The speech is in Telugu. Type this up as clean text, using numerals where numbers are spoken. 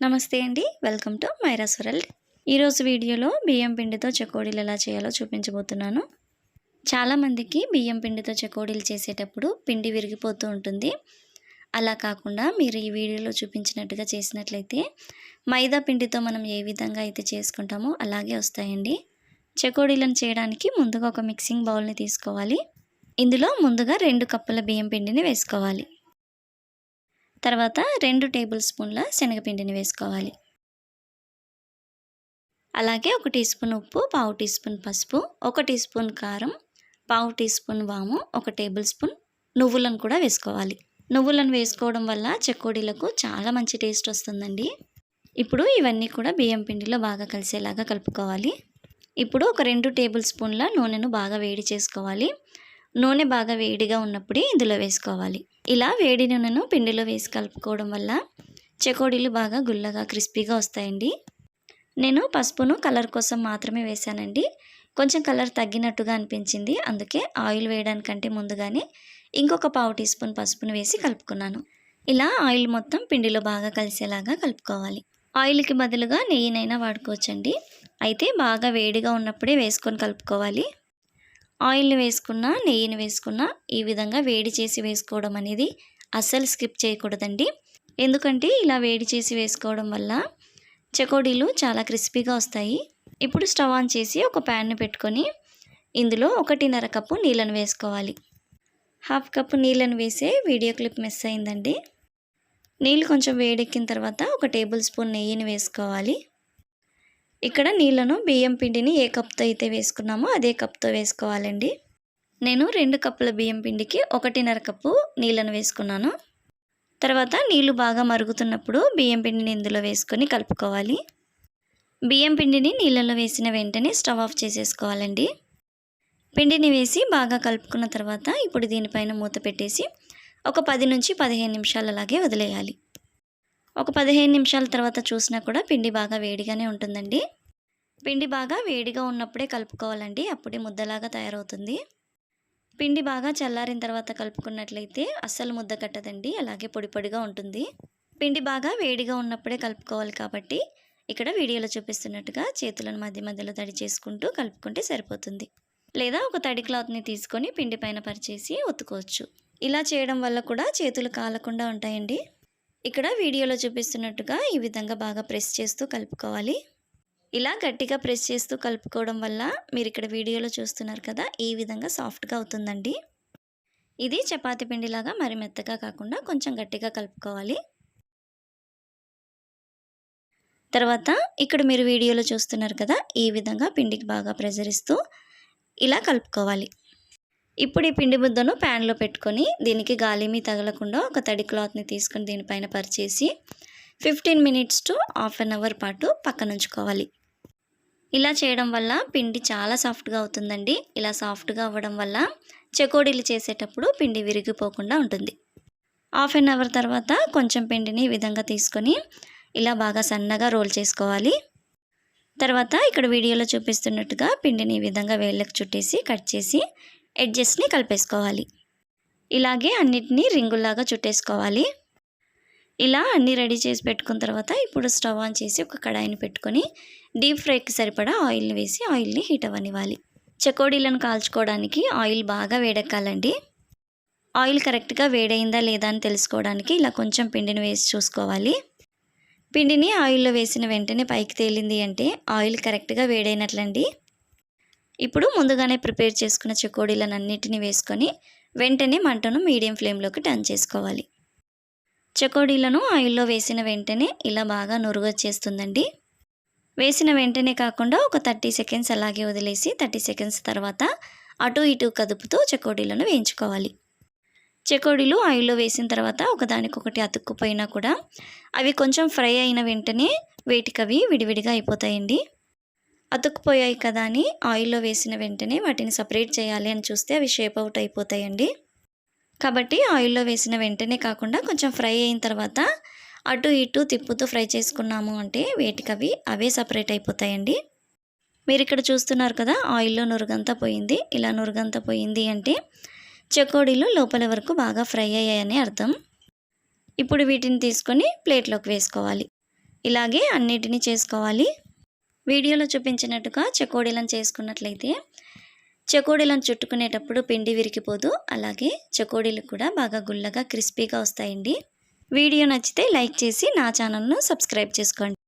నమస్తే అండి, వెల్కమ్ టు మైరాస్ వరల్డ్. ఈరోజు వీడియోలో బియ్యం పిండితో చెకోడీలు ఎలా చేయాలో చూపించబోతున్నాను. చాలామందికి బియ్యం పిండితో చెకోడీలు చేసేటప్పుడు పిండి విరిగిపోతూ ఉంటుంది. అలా కాకుండా మీరు ఈ వీడియోలో చూపించినట్టుగా చేసినట్లయితే మైదా పిండితో మనం ఏ విధంగా అయితే చేసుకుంటామో అలాగే వస్తాయండి. చెకోడీలను చేయడానికి ముందుగా ఒక మిక్సింగ్ బౌల్ని తీసుకోవాలి. ఇందులో ముందుగా 2 కప్పుల బియ్యం పిండిని వేసుకోవాలి. తర్వాత 2 టేబుల్ స్పూన్ల శనగపిండిని వేసుకోవాలి. అలాగే 1 టీ స్పూన్ ఉప్పు, 1/2 టీ స్పూన్ పసుపు, 1 టీ స్పూన్ కారం, 1/2 టీ స్పూన్ వాము, 1 టేబుల్ స్పూన్ నువ్వులను కూడా వేసుకోవాలి. నువ్వులను వేసుకోవడం వల్ల చెకోడీలకు చాలా మంచి టేస్ట్ వస్తుందండి. ఇప్పుడు ఇవన్నీ కూడా బియ్యం పిండిలో బాగా కలిసేలాగా కలుపుకోవాలి. ఇప్పుడు ఒక 2 టేబుల్ స్పూన్ల నూనెను బాగా వేడి చేసుకోవాలి. నూనె బాగా వేడిగా ఉన్నప్పుడే ఇందులో వేసుకోవాలి. ఇలా వేడి నూనెను పిండిలో వేసి కలుపుకోవడం వల్ల చెకోడీలు బాగా గుల్లగా క్రిస్పీగా వస్తాయండి. నేను పసుపును కలర్ కోసం మాత్రమే వేశానండి. కొంచెం కలర్ తగ్గినట్టుగా అనిపించింది, అందుకే ఆయిల్ వేయడానికంటే ముందుగానే ఇంకొక 1/2 టీ స్పూన్ పసుపును వేసి కలుపుకున్నాను. ఇలా ఆయిల్ మొత్తం పిండిలో బాగా కలిసేలాగా కలుపుకోవాలి. ఆయిల్కి బదులుగా నెయ్యినైనా వాడుకోవచ్చండి. అయితే బాగా వేడిగా ఉన్నప్పుడే వేసుకొని కలుపుకోవాలి. ఆయిల్ని వేసుకున్నా నెయ్యిని వేసుకున్నా ఈ విధంగా వేడి చేసి వేసుకోవడం అనేది అస్సలు స్కిప్ చేయకూడదండి. ఎందుకంటే ఇలా వేడి చేసి వేసుకోవడం వల్ల చెకోడీలు చాలా క్రిస్పీగా వస్తాయి. ఇప్పుడు స్టవ్ ఆన్ చేసి ఒక ప్యాన్ని పెట్టుకొని ఇందులో 1.5 కప్పు నీళ్ళను వేసుకోవాలి. 1/2 కప్పు నీళ్ళను వేసే వీడియో క్లిప్ మిస్ అయిందండి. నీళ్ళు కొంచెం వేడెక్కిన తర్వాత 1 టేబుల్ స్పూన్ నెయ్యిని వేసుకోవాలి. ఇక్కడ నీళ్ళను బియ్యం పిండిని ఏ కప్తో అయితే వేసుకున్నామో అదే కప్తో వేసుకోవాలండి. నేను 2 కప్పుల బియ్యం పిండికి 1.5 కప్పు నీళ్ళను వేసుకున్నాను. తర్వాత నీళ్లు బాగా మరుగుతున్నప్పుడు బియ్యం పిండిని ఇందులో వేసుకొని కలుపుకోవాలి. బియ్యం పిండిని నీళ్ళలో వేసిన వెంటనే స్టవ్ ఆఫ్ చేసేసుకోవాలండి. పిండిని వేసి బాగా కలుపుకున్న తర్వాత ఇప్పుడు దీనిపైన మూత పెట్టేసి ఒక 10 నుంచి 15 నిమిషాలు అలాగే వదిలేయాలి. ఒక 15 నిమిషాల తర్వాత చూసినా కూడా పిండి బాగా వేడిగానే ఉంటుందండి. పిండి బాగా వేడిగా ఉన్నప్పుడే కలుపుకోవాలండి, అప్పుడే ముద్దలాగా తయారవుతుంది. పిండి బాగా చల్లారిన తర్వాత కలుపుకున్నట్లయితే అస్సలు ముద్ద కట్టదండి, అలాగే పొడి పొడిగా ఉంటుంది. పిండి బాగా వేడిగా ఉన్నప్పుడే కలుపుకోవాలి కాబట్టి ఇక్కడ వీడియోలో చూపిస్తున్నట్టుగా చేతులను మధ్య మధ్యలో తడి చేసుకుంటూ కలుపుకుంటే సరిపోతుంది. లేదా ఒక తడి క్లాత్ని తీసుకొని పిండి పైన పరిచేసి ఒత్తుకోవచ్చు. ఇలా చేయడం వల్ల కూడా చేతులు కాలకుండా ఉంటాయండి. ఇక్కడ వీడియోలో చూపిస్తున్నట్టుగా ఈ విధంగా బాగా ప్రెస్ చేస్తూ కలుపుకోవాలి. ఇలా గట్టిగా ప్రెస్ చేస్తూ కలుపుకోవడం వల్ల మీరు ఇక్కడ వీడియోలో చూస్తున్నారు కదా, ఈ విధంగా సాఫ్ట్గా అవుతుందండి. ఇది చపాతీ పిండిలాగా మరి మెత్తగా కాకుండా కొంచెం గట్టిగా కలుపుకోవాలి. తర్వాత ఇక్కడ మీరు వీడియోలో చూస్తున్నారు కదా, ఈ విధంగా పిండికి బాగా ప్రెజర్ ఇస్తూ ఇలా కలుపుకోవాలి. ఇప్పుడు ఈ పిండి ముద్దను ప్యాన్లో పెట్టుకొని దీనికి గాలిమీ తగలకుండా ఒక తడి క్లాత్ని తీసుకొని దీనిపైన పరిచేసి 15 minutes to half an hour పాటు పక్కన ఉంచుకోవాలి. ఇలా చేయడం వల్ల పిండి చాలా సాఫ్ట్గా అవుతుందండి. ఇలా సాఫ్ట్గా అవ్వడం వల్ల చెకోడీలు చేసేటప్పుడు పిండి విరిగిపోకుండా ఉంటుంది. హాఫ్ అన్ అవర్ తర్వాత కొంచెం పిండిని ఈ విధంగా తీసుకొని ఇలా బాగా సన్నగా రోల్ చేసుకోవాలి. తర్వాత ఇక్కడ వీడియోలో చూపిస్తున్నట్టుగా పిండిని ఈ విధంగా వేళ్ళకు చుట్టేసి కట్ చేసి ఎడ్జెస్ని కలిపేసుకోవాలి. ఇలాగే అన్నిటినీ రింగుల్లాగా చుట్టేసుకోవాలి. ఇలా అన్నీ రెడీ చేసి పెట్టుకున్న తర్వాత ఇప్పుడు స్టవ్ ఆన్ చేసి ఒక కడాయిని పెట్టుకొని డీప్ ఫ్రైకి సరిపడా ఆయిల్ని వేసి ఆయిల్ని హీట్ అవ్వనివ్వాలి. చెకోడీలను కాల్చుకోవడానికి ఆయిల్ బాగా వేడెక్కాలండి. ఆయిల్ కరెక్ట్గా వేడైందా లేదా అని తెలుసుకోవడానికి ఇలా కొంచెం పిండిని వేసి చూసుకోవాలి. పిండిని ఆయిల్లో వేసిన వెంటనే పైకి తేలింది అంటే ఆయిల్ కరెక్ట్గా వేడైనట్లండి. ఇప్పుడు ముందుగానే ప్రిపేర్ చేసుకున్న చెకోడీలను అన్నిటిని వేసుకొని వెంటనే మంటను మీడియం ఫ్లేమ్లోకి టర్న్ చేసుకోవాలి. చెకోడీలను ఆయిల్లో వేసిన వెంటనే ఇలా బాగా నురుగొచ్చేస్తుందండి. వేసిన వెంటనే కాకుండా ఒక 30 సెకండ్స్ అలాగే వదిలేసి 30 సెకండ్స్ తర్వాత అటు ఇటు కదుపుతూ చెకోడీలను వేయించుకోవాలి. చెకోడీలు ఆయిల్లో వేసిన తర్వాత ఒకదానికొకటి అతుక్కుపోయినా కూడా అవి కొంచెం ఫ్రై అయిన వెంటనే వేటికవి విడివిడిగా అయిపోతాయండి. అతుక్కుపోయాయి కదా అని ఆయిల్లో వేసిన వెంటనే వాటిని సపరేట్ చేయాలి అని చూస్తే అవి షేప్ అవుట్ అయిపోతాయండి. కాబట్టి ఆయిల్లో వేసిన వెంటనే కాకుండా కొంచెం ఫ్రై అయిన తర్వాత అటు ఇటు తిప్పుతూ ఫ్రై చేసుకున్నాము అంటే వేటికవి అవే సపరేట్ అయిపోతాయండి. మీరు ఇక్కడ చూస్తున్నారు కదా, ఆయిల్లో నురుగంతా పోయింది. ఇలా నురుగంతా పోయింది అంటే చెకోడీలు లోపల వరకు బాగా ఫ్రై అయ్యాయని అర్థం. ఇప్పుడు వీటిని తీసుకొని ప్లేట్లోకి వేసుకోవాలి. ఇలాగే అన్నిటినీ చేసుకోవాలి. వీడియోలో చూపించినట్టుగా చెకోడీలను చేసుకున్నట్లయితే చెకోడీలను చుట్టుకునేటప్పుడు పిండి విరిగిపోదు. అలాగే చెకోడీలు కూడా బాగా గుల్లగా క్రిస్పీగా వస్తాయండి. వీడియో నచ్చితే లైక్ చేసి నా ఛానల్ను సబ్స్క్రైబ్ చేసుకోండి.